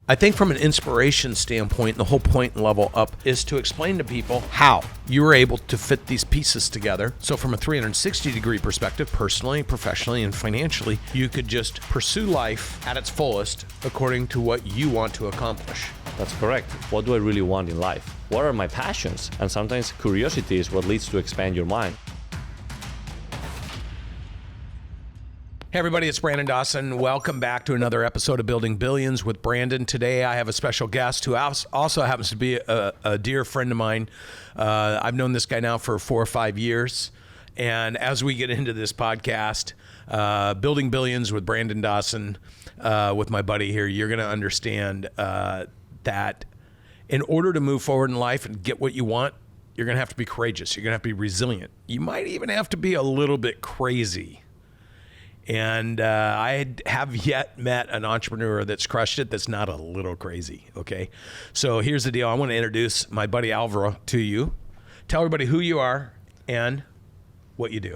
I think from an inspiration standpoint, the whole point in Level Up is to explain to people how you were able to fit these pieces together. So from a 360-degree perspective, personally, professionally, and financially, you could just pursue life at its fullest according to what you want to accomplish. That's correct. What do I really want in life? What are my passions? And sometimes curiosity is what leads to expand your mind. Hey everybody, it's Brandon Dawson. Welcome back to another episode of Building Billions with Brandon. Today I have a special guest who also happens to be a dear friend of mine. I've known this guy now for 4 or 5 years. And as we get into this podcast, Building Billions with Brandon Dawson, with my buddy here, you're going to understand that in order to move forward in life and get what you want, you're going to have to be courageous. You're going to have to be resilient. You might even have to be a little bit crazy. And I have yet met an entrepreneur that's crushed it that's not a little crazy, okay? So here's the deal. I want to introduce my buddy Alvaro to you. Tell everybody who you are and what you do.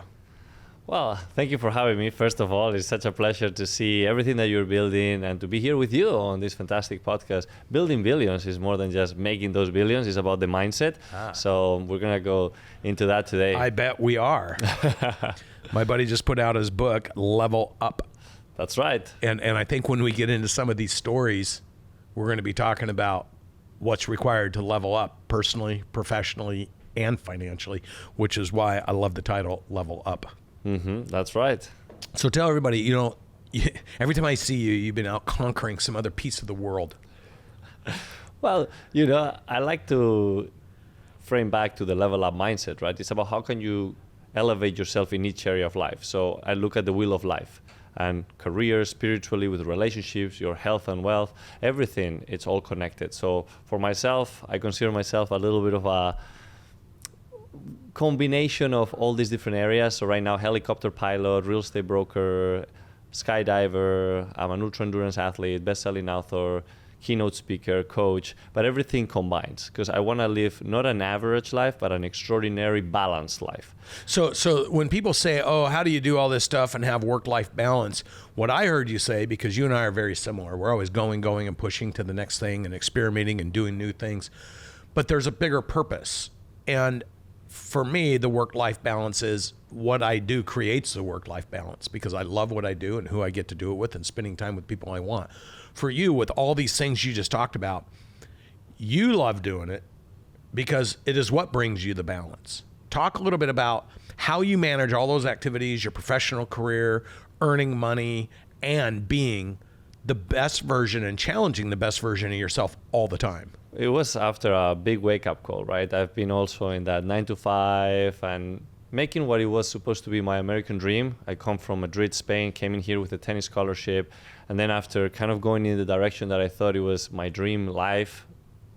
Well, thank you for having me. First of all, it's such a pleasure to see everything that you're building and to be here with you on this fantastic podcast. Building billions is more than just making those billions. It's about the mindset. So we're going to go into that today. I bet we are. My buddy just put out his book, Level Up. That's right. And I think when we get into some of these stories, we're going to be talking about what's required to level up personally, professionally, and financially, which is why I love the title, Level Up. That's right. So tell everybody, every time I see you, you've been out conquering some other piece of the world. Well, I like to frame back to the level up mindset, right? It's about how can you elevate yourself in each area of life. So I look at the wheel of life and career, spiritually, with relationships, your health and wealth, everything, it's all connected. So for myself, I consider myself a little bit of a combination of all these different areas. So right now, helicopter pilot, real estate broker, skydiver, I'm an ultra endurance athlete, best-selling author, keynote speaker, coach, but everything combines because I want to live not an average life, but an extraordinary balanced life. So when people say, oh, how do you do all this stuff and have work-life balance? What I heard you say, because you and I are very similar, we're always going and pushing to the next thing and experimenting and doing new things, but there's a bigger purpose. And for me, the work-life balance is what I do creates the work-life balance because I love what I do and who I get to do it with and spending time with people I want. For you, with all these things you just talked about, you love doing it because it is what brings you the balance. Talk a little bit about how you manage all those activities, your professional career, earning money, and being the best version and challenging the best version of yourself all the time. It was after a big wake-up call, right? I've been also in that 9 to 5 and making what it was supposed to be my American dream. I come from Madrid, Spain, came in here with a tennis scholarship. And then after kind of going in the direction that I thought it was my dream life,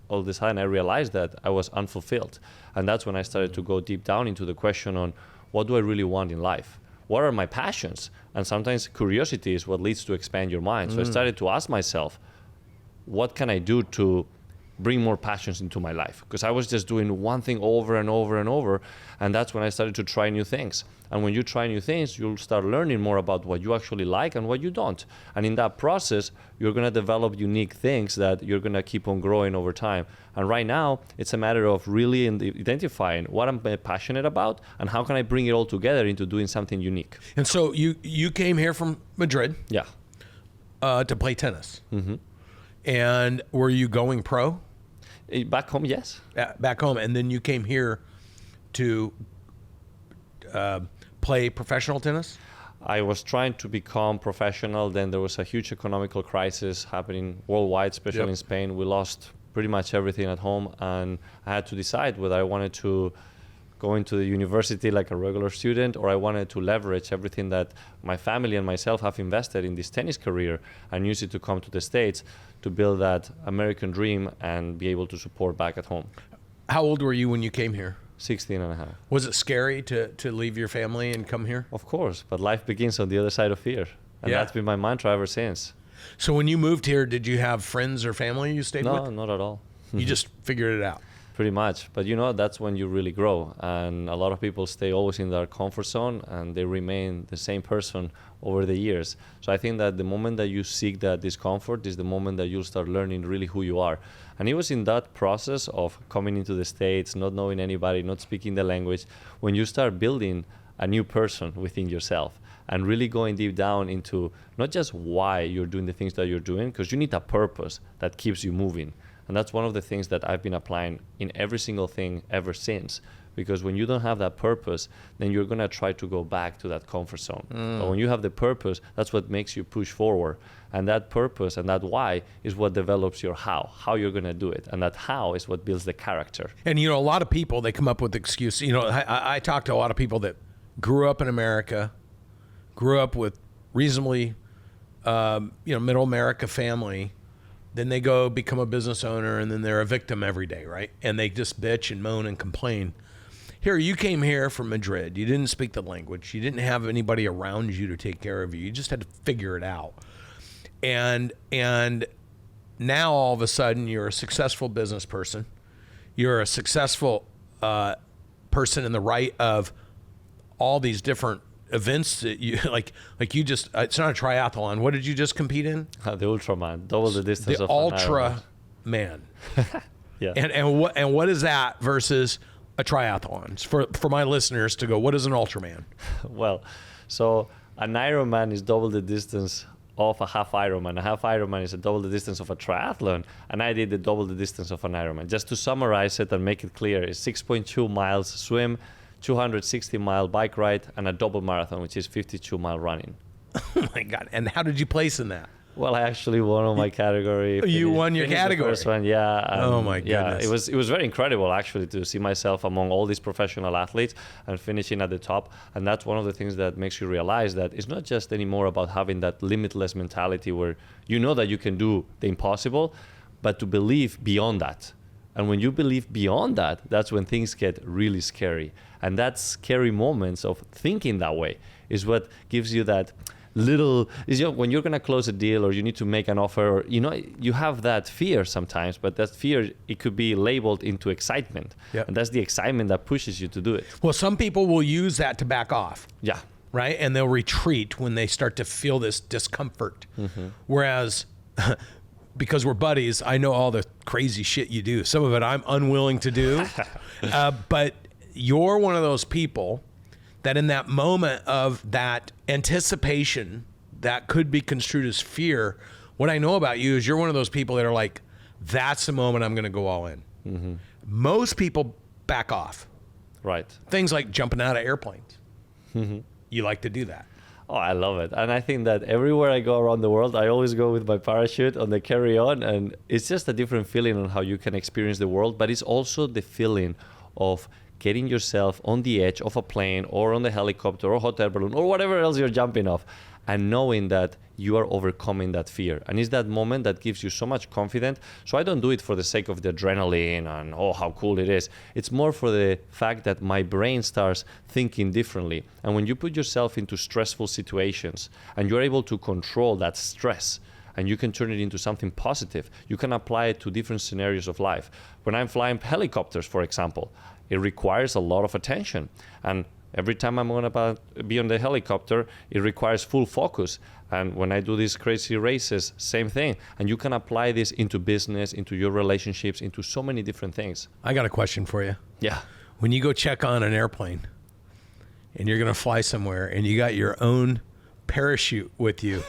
all of a sudden I realized that I was unfulfilled. And that's when I started to go deep down into the question on what do I really want in life? What are my passions? And sometimes curiosity is what leads to expand your mind. So I started to ask myself, what can I do to bring more passions into my life? Because I was just doing one thing over and over and over. And that's when I started to try new things. And when you try new things, you'll start learning more about what you actually like and what you don't. And in that process, you're going to develop unique things that you're going to keep on growing over time. And right now, it's a matter of really identifying what I'm passionate about and how can I bring it all together into doing something unique. And so you came here from Madrid, yeah, to play tennis. And were you going pro? Back home, yes. Back home. And then you came here to play professional tennis? I was trying to become professional. Then there was a huge economical crisis happening worldwide, especially in Spain. We lost pretty much everything at home. And I had to decide whether I wanted to go into the university like a regular student or I wanted to leverage everything that my family and myself have invested in this tennis career and use it to come to the States to build that American dream and be able to support back at home. How old were you when you came here? 16 and a half. Was it scary to leave your family and come here? Of course, but life begins on the other side of fear. And that's been my mantra ever since. So when you moved here, did you have friends or family you stayed with? No, not at all. You just figured it out? Pretty much. But that's when you really grow. And a lot of people stay always in their comfort zone and they remain the same person over the years. So I think that the moment that you seek that discomfort is the moment that you'll start learning really who you are. And it was in that process of coming into the States, not knowing anybody, not speaking the language, when you start building a new person within yourself and really going deep down into not just why you're doing the things that you're doing, because you need a purpose that keeps you moving. And that's one of the things that I've been applying in every single thing ever since. Because when you don't have that purpose, then you're going to try to go back to that comfort zone. But when you have the purpose, that's what makes you push forward. And that purpose and that why is what develops your how you're going to do it. And that how is what builds the character. And, a lot of people, they come up with excuses. I talk to a lot of people that grew up in America, grew up with reasonably, middle America family. Then they go become a business owner, and then they're a victim every day, right? And they just bitch and moan and complain. Here, you came here from Madrid. You didn't speak the language. You didn't have anybody around you to take care of you. You just had to figure it out. And now all of a sudden, you're a successful business person. You're a successful person in the right of all these different events that you like you just, it's not a triathlon. What did you just compete in? The Ultraman, double the distance the of Ultraman. Yeah. And what is that versus a triathlon? For my listeners to go, what is an Ultraman? Well, so an Ironman is double the distance of a half Ironman. A half Ironman is a double the distance of a triathlon, and I did the double the distance of an Ironman. Just to summarize it and make it clear, it's 6.2 miles swim, 260-mile bike ride, and a double marathon, which is 52-mile running. Oh my God. And how did you place in that? Well, I actually won on my category. You won your category? The first one, yeah. Oh my goodness. Yeah, it was very incredible actually to see myself among all these professional athletes and finishing at the top. And that's one of the things that makes you realize that it's not just anymore about having that limitless mentality where you know that you can do the impossible, but to believe beyond that. And when you believe beyond that, that's when things get really scary. And that scary moments of thinking that way is what gives you that little, when you're going to close a deal or you need to make an offer, or, you have that fear sometimes, but that fear, it could be labeled into excitement. Yep. And that's the excitement that pushes you to do it. Well, some people will use that to back off. Yeah. Right? And they'll retreat when they start to feel this discomfort. Mm-hmm. Whereas because we're buddies, I know all the crazy shit you do. Some of it I'm unwilling to do. But you're one of those people that in that moment of that anticipation that could be construed as fear, what I know about you is you're one of those people that are like, that's the moment I'm going to go all in. Mm-hmm. Most people back off. Right. Things like jumping out of airplanes. Mm-hmm. You like to do that. Oh, I love it. And I think that everywhere I go around the world, I always go with my parachute on the carry-on. And it's just a different feeling on how you can experience the world. But it's also the feeling of getting yourself on the edge of a plane or on the helicopter or hot air balloon or whatever else you're jumping off, and knowing that you are overcoming that fear. And it's that moment that gives you so much confidence. So I don't do it for the sake of the adrenaline and, oh, how cool it is. It's more for the fact that my brain starts thinking differently. And when you put yourself into stressful situations and you're able to control that stress, and you can turn it into something positive, you can apply it to different scenarios of life. When I'm flying helicopters, for example, it requires a lot of attention. And every time I'm going to be on the helicopter, it requires full focus. And when I do these crazy races, same thing. And you can apply this into business, into your relationships, into so many different things. I got a question for you. Yeah. When you go check on an airplane and you're going to fly somewhere and you got your own parachute with you,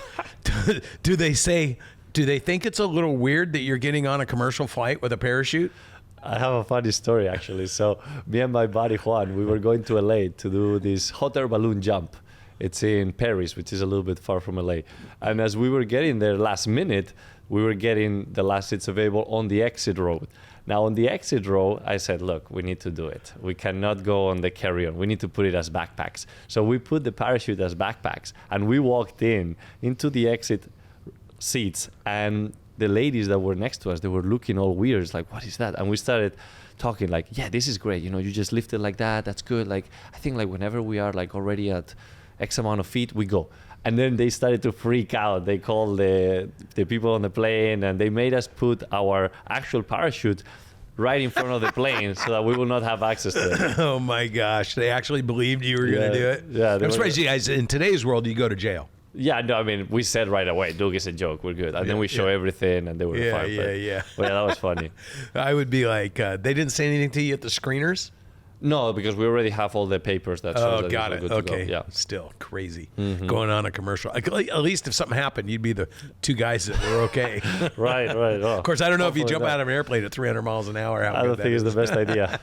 do they think it's a little weird that you're getting on a commercial flight with a parachute? I have a funny story, actually. So me and my buddy Juan, we were going to LA to do this hot air balloon jump. It's in Paris, which is a little bit far from LA. And as we were getting there last minute, we were getting the last seats available on the exit row. Now, on the exit row, I said, look, we need to do it. We cannot go on the carry-on. We need to put it as backpacks. So we put the parachute as backpacks, and we walked into the exit seats, and the ladies that were next to us, they were looking all weird. It's like, what is that? And we started talking like, yeah, this is great. You just lift it like that. That's good. Like, I think like whenever we are like already at X amount of feet, we go. And then they started to freak out. They called the people on the plane, and they made us put our actual parachute right in front of the plane so that we will not have access to it. Oh my gosh, they actually believed you were going to do it? Yeah. I'm surprised you guys, in today's world, you go to jail. Yeah, no, I mean, we said right away, Doug, it's a joke, we're good. And then we show everything, and they were fine. Yeah. But yeah, that was funny. I would be like, they didn't say anything to you at the screeners? No, because we already have all the papers that shows that got it's it. all good to Okay. go. Yeah. Still crazy. Going on a commercial. At least if something happened, you'd be the two guys that were okay. Right. Oh, of course, I don't know if you jump that. out of an airplane at 300 miles an hour. I don't think it's the best idea.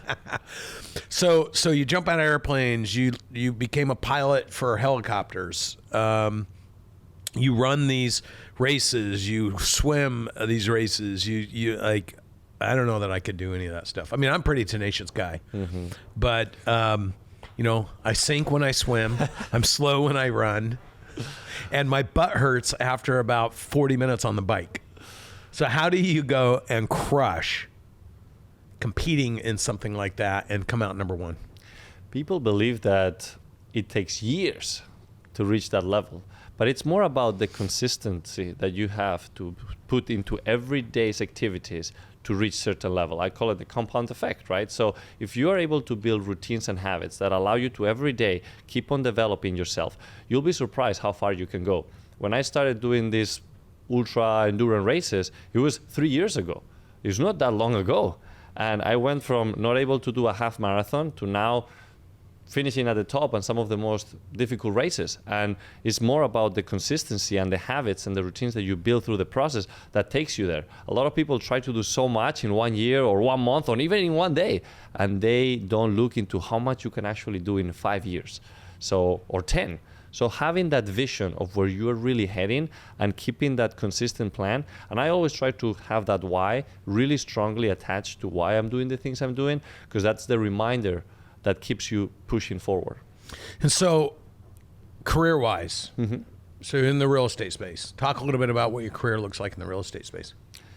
So you jump out of airplanes. You became a pilot for helicopters. You run these races. You swim these races. You like. I don't know that I could do any of that stuff. I mean, I'm a pretty tenacious guy, but I sink when I swim. I'm slow when I run, and my butt hurts after about 40 minutes on the bike. So how do you go and crush competing in something like that and come out number one? People believe that it takes years to reach that level, but it's more about the consistency that you have to put into everyday's activities to reach certain level. I call it the compound effect, right? So if you are able to build routines and habits that allow you to every day keep on developing yourself, you'll be surprised how far you can go. When I started doing these ultra endurance races, it was 3 years ago. It's not that long ago. And I went from not able to do a half marathon to now finishing at the top on some of the most difficult races. And it's more about the consistency and the habits and the routines that you build through the process that takes you there. A lot of people try to do so much in 1 year or 1 month or even in 1 day, and they don't look into how much you can actually do in 5 years, or 10. So having that vision of where you're really heading and keeping that consistent plan, and I always try to have that why really strongly attached to why I'm doing the things I'm doing, because that's the reminder that keeps you pushing forward. And so, career-wise, so in the real estate space, talk a little bit about what your career looks like in the real estate space.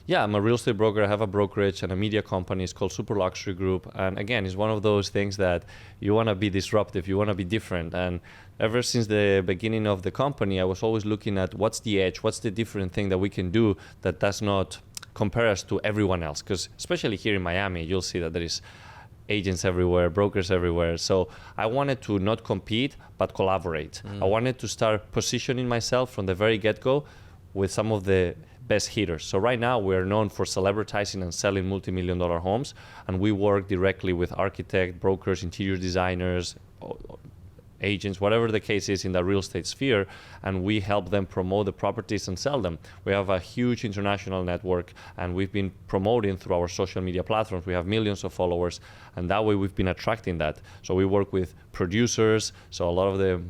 Yeah, I'm a real estate broker. I have a brokerage and a media company. It's called Super Luxury Group. And again, it's one of those things that you want to be disruptive. You want to be different. And ever since the beginning of the company, I was always looking at what's the edge, what's the different thing that we can do that does not compare us to everyone else. Because especially here in Miami, you'll see that there is agents everywhere, brokers everywhere. So I wanted to not compete, but collaborate. I wanted to start positioning myself from the very get-go with some of the best hitters. So right now we're known for celebritizing and selling multi-million-dollar homes, and we work directly with architects, brokers, interior designers, agents, whatever the case is in the real estate sphere, and we help them promote the properties and sell them. We have a huge international network, and we've been promoting through our social media platforms. We have millions of followers, and that way we've been attracting that. So we work with producers, so a lot of the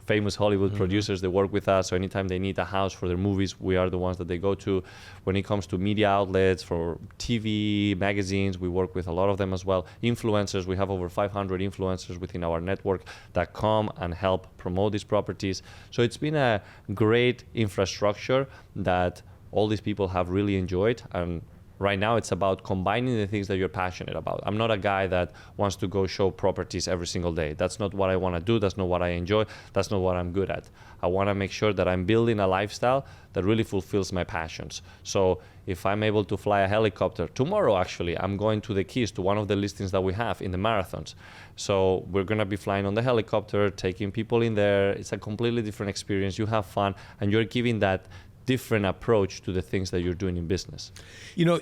famous Hollywood producers, they work with us. So anytime they need a house for their movies, we are the ones that they go to. When it comes to media outlets, for TV, magazines, we work with a lot of them as well. Influencers, we have over 500 influencers within our network that come and help promote these properties. So it's been a great infrastructure that all these people have really enjoyed. And right now it's about combining the things that you're passionate about. I'm not a guy that wants to go show properties every single day. That's not what I want to do. That's not what I enjoy. That's not what I'm good at. I want to make sure that I'm building a lifestyle that really fulfills my passions. So if I'm able to fly a helicopter, tomorrow actually, I'm going to the Keys to one of the listings that we have in the marathons. So we're going to be flying on the helicopter, taking people in there. It's a completely different experience. You have fun, and you're giving that different approach to the things that you're doing in business. You know,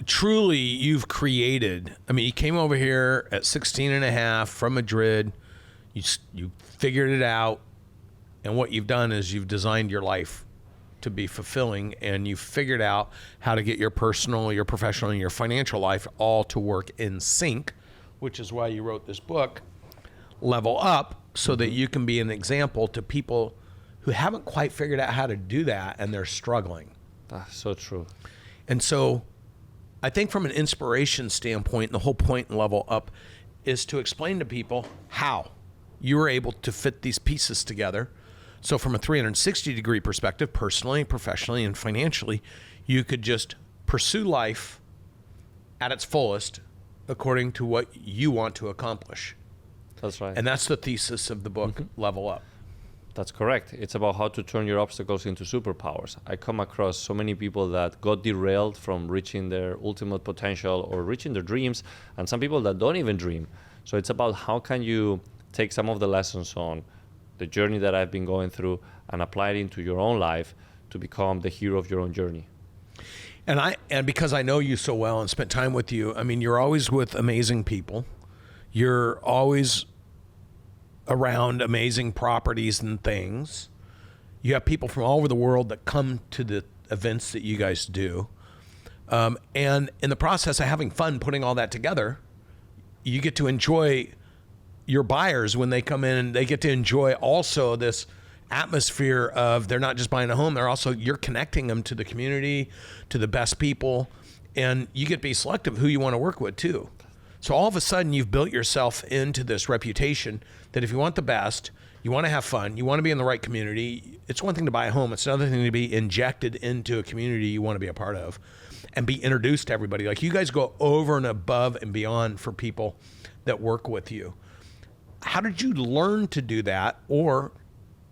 truly you've created, I mean, you came over here at 16 and a half from Madrid, you figured it out, and what you've done is you've designed your life to be fulfilling, and you've figured out how to get your personal, your professional, and your financial life all to work in sync, which is why you wrote this book, Level Up, so that you can be an example to people who haven't quite figured out how to do that, and they're struggling. That's so true. And so I think from an inspiration standpoint, the whole point in Level Up is to explain to people how you were able to fit these pieces together. So from a 360-degree perspective, personally, professionally, and financially, you could just pursue life at its fullest according to what you want to accomplish. That's right. And that's the thesis of the book, Level Up. That's correct. It's about how to turn your obstacles into superpowers. I come across so many people that got derailed from reaching their ultimate potential or reaching their dreams, and some people that don't even dream. So it's about how can you take some of the lessons on the journey that I've been going through and apply it into your own life to become the hero of your own journey. And because I know you so well and spent time with you, I mean, you're always with amazing people. You're always around amazing properties and things. You have people from all over the world that come to the events that you guys do. And in the process of having fun putting all that together, you get to enjoy your buyers when they come in, and they get to enjoy also this atmosphere of they're not just buying a home, they're also, you're connecting them to the community, to the best people, and you get to be selective who you want to work with too. So all of a sudden you've built yourself into this reputation that if you want the best, you want to have fun, you want to be in the right community. It's one thing to buy a home. It's another thing to be injected into a community you want to be a part of and be introduced to everybody. Like, you guys go over and above and beyond for people that work with you. How did you learn to do that? Or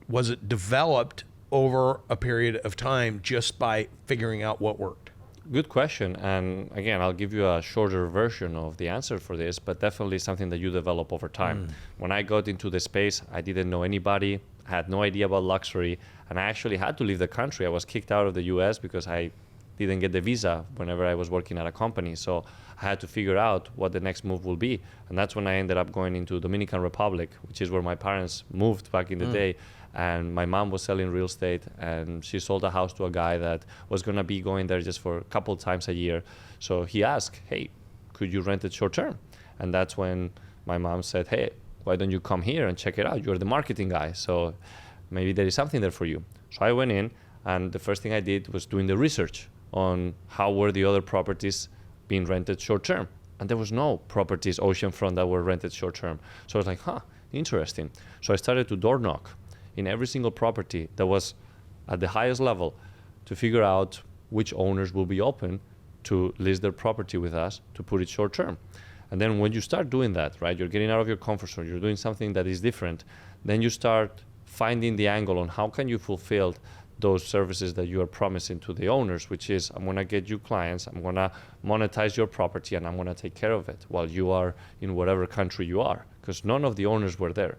was it developed over a period of time just by figuring out what worked? Good question. And again, I'll give you a shorter version of the answer for this, but definitely something that you develop over time. When I got into the space, I didn't know anybody, had no idea about luxury, and I actually had to leave the country. I was kicked out of the US because I didn't get the visa whenever I was working at a company. So I had to figure out what the next move will be. And that's when I ended up going into Dominican Republic, which is where my parents moved back in the day. And my mom was selling real estate, and she sold a house to a guy that was going to be going there just for a couple times a year. So he asked, hey, could you rent it short term? And that's when my mom said, hey, why don't you come here and check it out? You're the marketing guy, so maybe there is something there for you. So I went in, and the first thing I did was doing the research on how were the other properties being rented short term. And there was no properties oceanfront that were rented short term. So I was like, interesting. So I started to door knock in every single property that was at the highest level to figure out which owners will be open to list their property with us to put it short term. And then when you start doing that, right, you're getting out of your comfort zone, you're doing something that is different, then you start finding the angle on how can you fulfill those services that you are promising to the owners, which is, I'm going to get you clients, I'm going to monetize your property, and I'm going to take care of it while you are in whatever country you are, because none of the owners were there.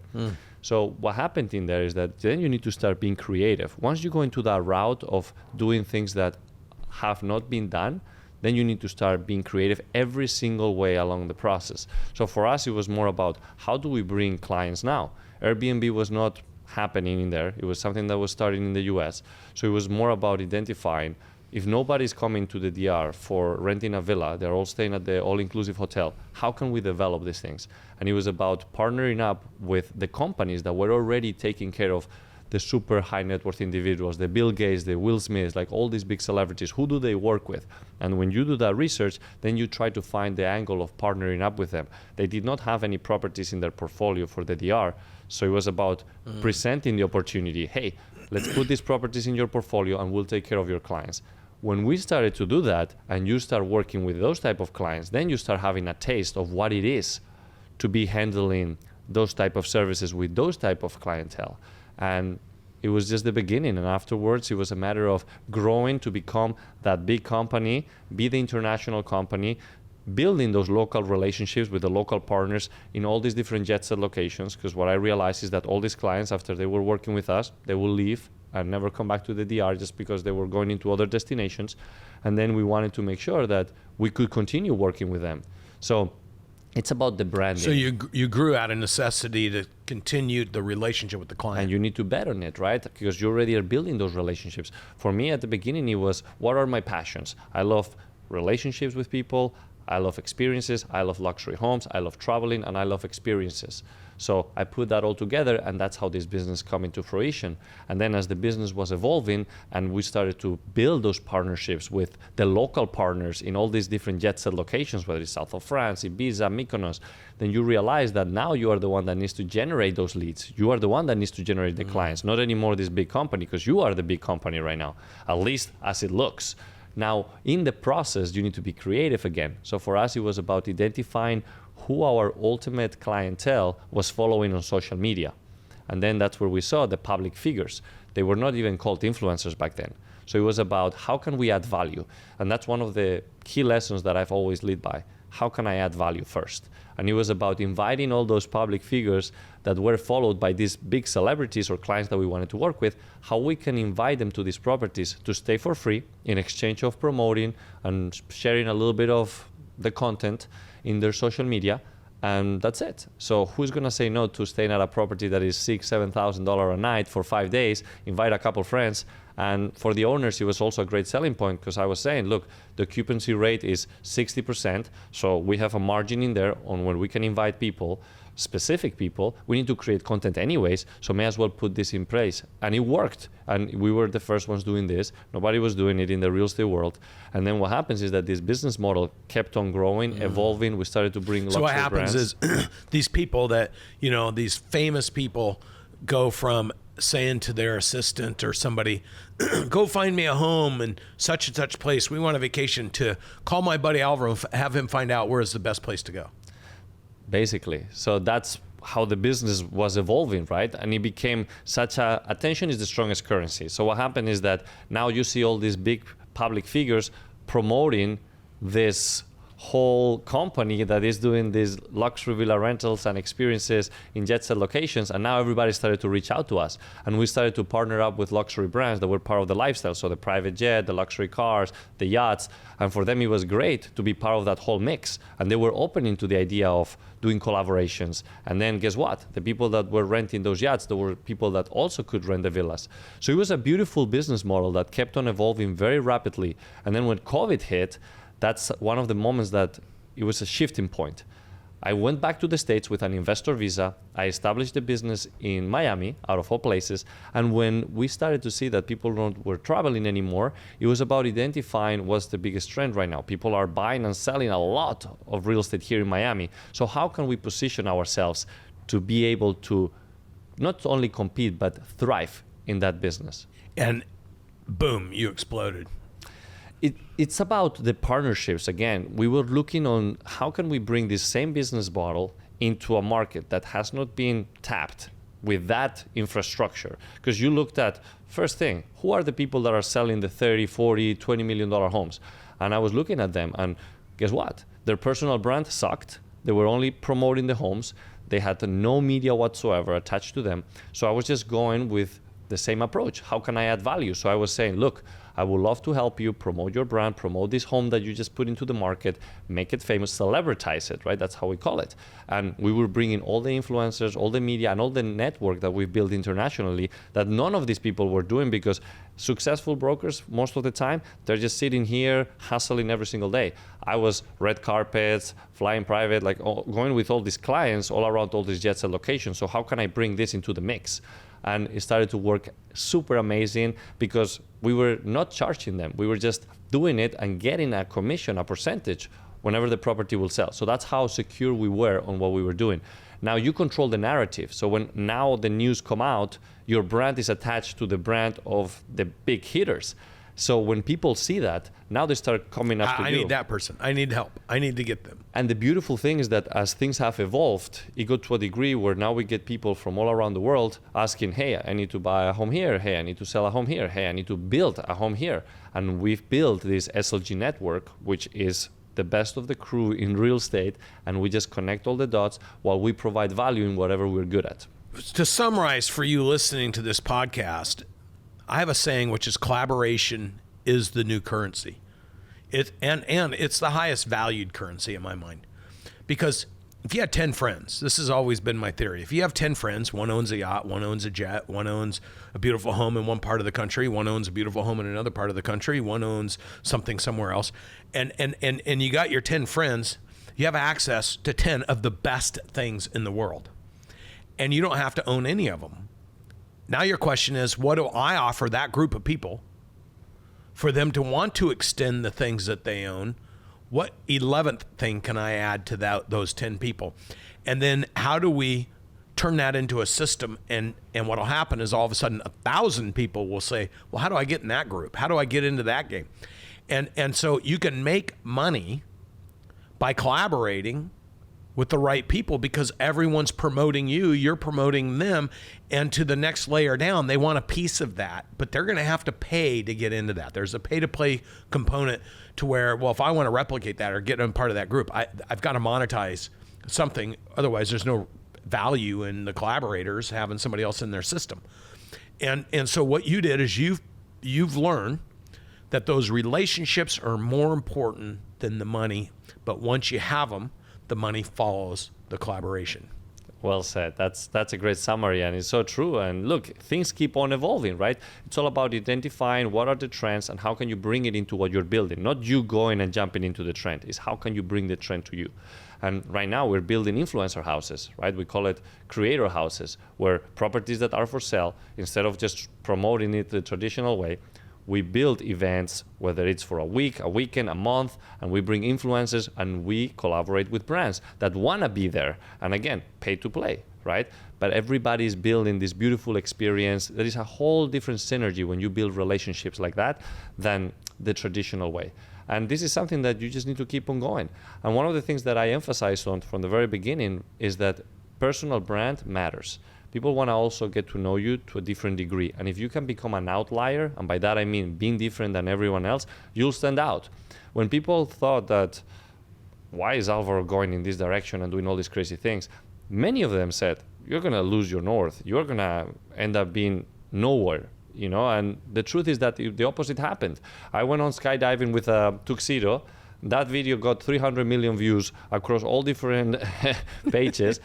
So what happened in there is that then you need to start being creative. Once you go into that route of doing things that have not been done, then you need to start being creative every single way along the process. So for us, it was more about how do we bring clients now? Airbnb was not happening in there. It was something that was starting in the US. So it was more about identifying, if nobody's coming to the DR for renting a villa, they're all staying at the all-inclusive hotel, how can we develop these things? And it was about partnering up with the companies that were already taking care of the super high net worth individuals, the Bill Gates, the Will Smiths, like all these big celebrities. Who do they work with? And when you do that research, then you try to find the angle of partnering up with them. They did not have any properties in their portfolio for the DR. So it was about presenting the opportunity. Hey, let's put these properties in your portfolio and we'll take care of your clients. When we started to do that and you start working with those type of clients, then you start having a taste of what it is to be handling those type of services with those type of clientele. And it was just the beginning. And afterwards, it was a matter of growing to become that big company, be the international company, building those local relationships with the local partners in all these different jet set locations. Because what I realized is that all these clients, after they were working with us, they will leave and never come back to the DR just because they were going into other destinations. And then we wanted to make sure that we could continue working with them. So it's about the branding. So you grew out of necessity to continue the relationship with the client. And you need to bet on it, right? Because you already are building those relationships. For me, at the beginning, it was, what are my passions? I love relationships with people. I love experiences. I love luxury homes. I love traveling, and I love experiences. So I put that all together, and that's how this business came into fruition. And then as the business was evolving and we started to build those partnerships with the local partners in all these different jet set locations, whether it's south of France, Ibiza, Mykonos, then you realize that now you are the one that needs to generate those leads. You are the one that needs to generate the clients, not anymore this big company, because you are the big company right now, at least as it looks. Now, in the process, you need to be creative again. So for us, it was about identifying who our ultimate clientele was following on social media. And then that's where we saw the public figures. They were not even called influencers back then. So it was about how can we add value? And that's one of the key lessons that I've always led by. How can I add value first? And it was about inviting all those public figures that were followed by these big celebrities or clients that we wanted to work with, how we can invite them to these properties to stay for free in exchange of promoting and sharing a little bit of the content in their social media. And that's it. So who's going to say no to staying at a property that is $6,000, $7,000 a night for 5 days, invite a couple friends? And for the owners, it was also a great selling point because I was saying, look, the occupancy rate is 60%. So we have a margin in there on when we can invite people, specific people. We need to create content anyways, so may as well put this in place. And it worked. And we were the first ones doing this. Nobody was doing it in the real estate world. And then what happens is that this business model kept on growing, evolving. We started to bring luxury brands. So what happens is these people that, these famous people go from saying to their assistant or somebody, go find me a home in such and such place. We want a vacation, to call my buddy Alvaro and have him find out where is the best place to go. Basically. So that's how the business was evolving, right? And it became such a, attention is the strongest currency. So what happened is that now you see all these big public figures promoting this whole company that is doing these luxury villa rentals and experiences in jet set locations, and now everybody started to reach out to us, and we started to partner up with luxury brands that were part of the lifestyle, so the private jet, the luxury cars, the yachts, and for them it was great to be part of that whole mix, and they were opening to the idea of doing collaborations. And then guess what? The people that were renting those yachts, there were people that also could rent the villas. So it was a beautiful business model that kept on evolving very rapidly. And then when COVID hit, that's one of the moments that it was a shifting point. I went back to the States with an investor visa. I established a business in Miami, out of all places. And when we started to see that people were traveling anymore, it was about identifying what's the biggest trend right now. People are buying and selling a lot of real estate here in Miami. So how can we position ourselves to be able to not only compete, but thrive in that business? And boom, you exploded. It's about the partnerships. Again, we were looking on how can we bring this same business model into a market that has not been tapped with that infrastructure. Because you looked at, first thing, who are the people that are selling the 30, 40, $20 million homes? And I was looking at them, and guess what? Their personal brand sucked. They were only promoting the homes. They had no media whatsoever attached to them. So I was just going with the same approach. How can I add value? So I was saying, look, I would love to help you promote your brand, promote this home that you just put into the market, make it famous, celebritize it, right? That's how we call it. And we were bringing all the influencers, all the media, and all the network that we've built internationally that none of these people were doing, because successful brokers, most of the time, they're just sitting here hustling every single day. I was red carpets, flying private, going with all these clients all around all these jet set locations. So how can I bring this into the mix? And it started to work super amazing because we were not charging them. We were just doing it and getting a commission, a percentage, whenever the property will sell. So that's how secure we were on what we were doing. Now you control the narrative. So when now the news come out, your brand is attached to the brand of the big hitters. So when people see that, now they start coming up to you. I need that person. I need help. I need to get them. And the beautiful thing is that as things have evolved, it got to a degree where now we get people from all around the world asking, hey, I need to buy a home here. Hey, I need to sell a home here. Hey, I need to build a home here. And we've built this SLG network, which is the best of the crew in real estate. And we just connect all the dots while we provide value in whatever we're good at. To summarize for you listening to this podcast, I have a saying, which is collaboration is the new currency. And it's the highest valued currency in my mind. Because if you had 10 friends, this has always been my theory. If you have 10 friends, one owns a yacht, one owns a jet, one owns a beautiful home in one part of the country, one owns a beautiful home in another part of the country, one owns something somewhere else, and you got your 10 friends, you have access to 10 of the best things in the world. And you don't have to own any of them. Now your question is, what do I offer that group of people for them to want to extend the things that they own? What 11th thing can I add to those 10 people? And then how do we turn that into a system? And what will happen is all of a sudden 1,000 people will say, well, how do I get in that group? How do I get into that game? And so you can make money by collaborating with the right people, because everyone's promoting you, you're promoting them, and to the next layer down, they want a piece of that, but they're going to have to pay to get into that. There's a pay-to-play component to where, well, if I want to replicate that or get in part of that group, I've got to monetize something. Otherwise, there's no value in the collaborators having somebody else in their system. And so what you did is you've learned that those relationships are more important than the money, but once you have them, the money follows the collaboration. Well said. That's a great summary, and it's so true. And look, things keep on evolving, right? It's all about identifying what are the trends and how can you bring it into what you're building. Not you going and jumping into the trend. It's how can you bring the trend to you. And right now we're building influencer houses, right? We call it creator houses, where properties that are for sale, instead of just promoting it the traditional way, we build events, whether it's for a week, a weekend, a month, and we bring influencers and we collaborate with brands that want to be there. And again, pay to play, right? But everybody is building this beautiful experience. There is a whole different synergy when you build relationships like that than the traditional way. And this is something that you just need to keep on going. And one of the things that I emphasized on from the very beginning is that personal brand matters. People want to also get to know you to a different degree. And if you can become an outlier, and by that I mean being different than everyone else, you'll stand out. When people thought that, why is Alvaro going in this direction and doing all these crazy things? Many of them said, you're going to lose your north. You're going to end up being nowhere, you know? And the truth is that the opposite happened. I went on skydiving with a tuxedo. That video got 300 million views across all different pages.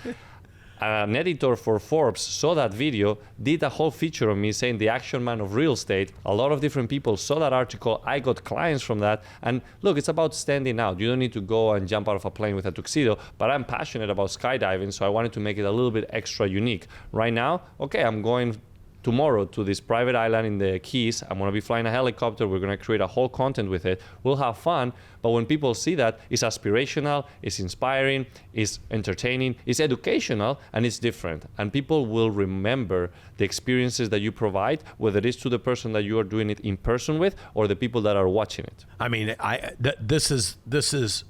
An editor for Forbes saw that video, did a whole feature on me saying the action man of real estate. A lot of different people saw that article. I got clients from that. And look, it's about standing out. You don't need to go and jump out of a plane with a tuxedo, but I'm passionate about skydiving, so I wanted to make it a little bit extra unique. Right now, okay, I'm going tomorrow to this private island in the Keys. I'm going to be flying a helicopter. We're going to create a whole content with it. We'll have fun. But when people see that, it's aspirational, it's inspiring, it's entertaining, it's educational, and it's different. And people will remember the experiences that you provide, whether it is to the person that you are doing it in person with or the people that are watching it. I mean, this is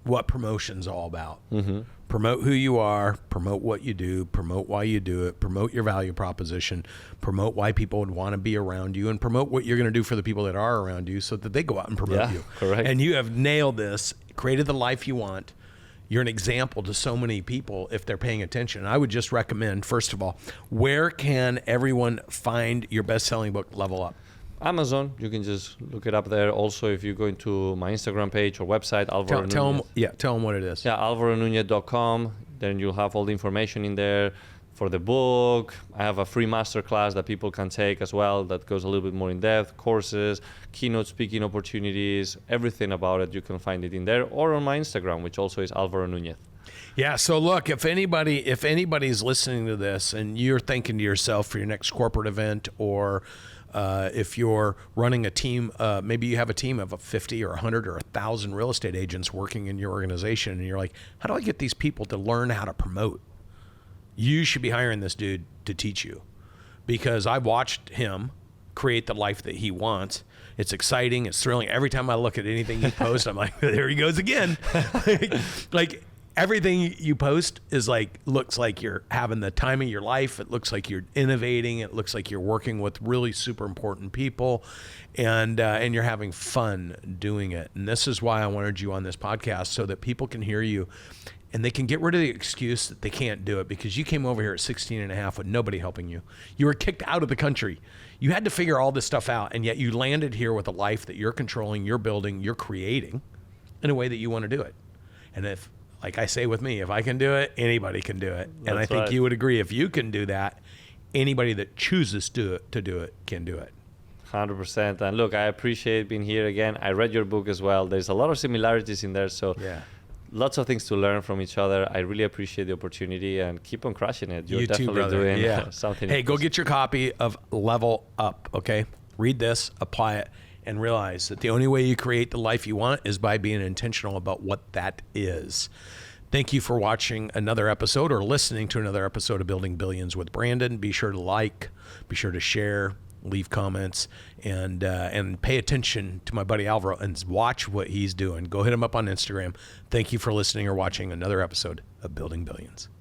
what promotion's all about. Mm-hmm. Promote who you are, promote what you do, promote why you do it, promote your value proposition, promote why people would want to be around you, and promote what you're going to do for the people that are around you so that they go out and promote you. Correct. And you have nailed this, created the life you want. You're an example to so many people if they're paying attention. I would just recommend, first of all, where can everyone find your best-selling book, Level Up? Amazon, you can just look it up there. Also, if you go into my Instagram page or website, Alvaro Nuñez. Tell them what it is. Yeah, alvaronunez.com. Then you'll have all the information in there for the book. I have a free masterclass that people can take as well that goes a little bit more in depth, courses, keynote speaking opportunities, everything about it. You can find it in there or on my Instagram, which also is Alvaro Nuñez. Yeah, so look, if anybody's listening to this and you're thinking to yourself for your next corporate event, or if you're running a team, maybe you have a team of 50 or 100 or 1,000 real estate agents working in your organization, and you're like, how do I get these people to learn how to promote? You should be hiring this dude to teach you, because I've watched him create the life that he wants. It's exciting. It's thrilling. Every time I look at anything he posts, I'm like, there he goes again. like everything you post is looks like you're having the time of your life. It looks like you're innovating. It looks like you're working with really super important people, and you're having fun doing it. And this is why I wanted you on this podcast, so that people can hear you and they can get rid of the excuse that they can't do it, because you came over here at 16 and a half with nobody helping you. You were kicked out of the country. You had to figure all this stuff out, and yet you landed here with a life that you're controlling, you're building, you're creating in a way that you want to do it. And if, like I say with me, if I can do it, anybody can do it. And I think you would agree, if you can do that, anybody that chooses to do it can do it. 100%. And look, I appreciate being here again. I read your book as well. There's a lot of similarities in there. So yeah, lots of things to learn from each other. I really appreciate the opportunity, and keep on crushing it. You're you definitely too, doing something. Hey, go get your copy of Level Up, okay? Read this, apply it, and realize that the only way you create the life you want is by being intentional about what that is. Thank you for watching another episode or listening to another episode of Building Billions with Brandon. Be sure to like, be sure to share, leave comments, and pay attention to my buddy Alvaro and watch what he's doing. Go hit him up on Instagram. Thank you for listening or watching another episode of Building Billions.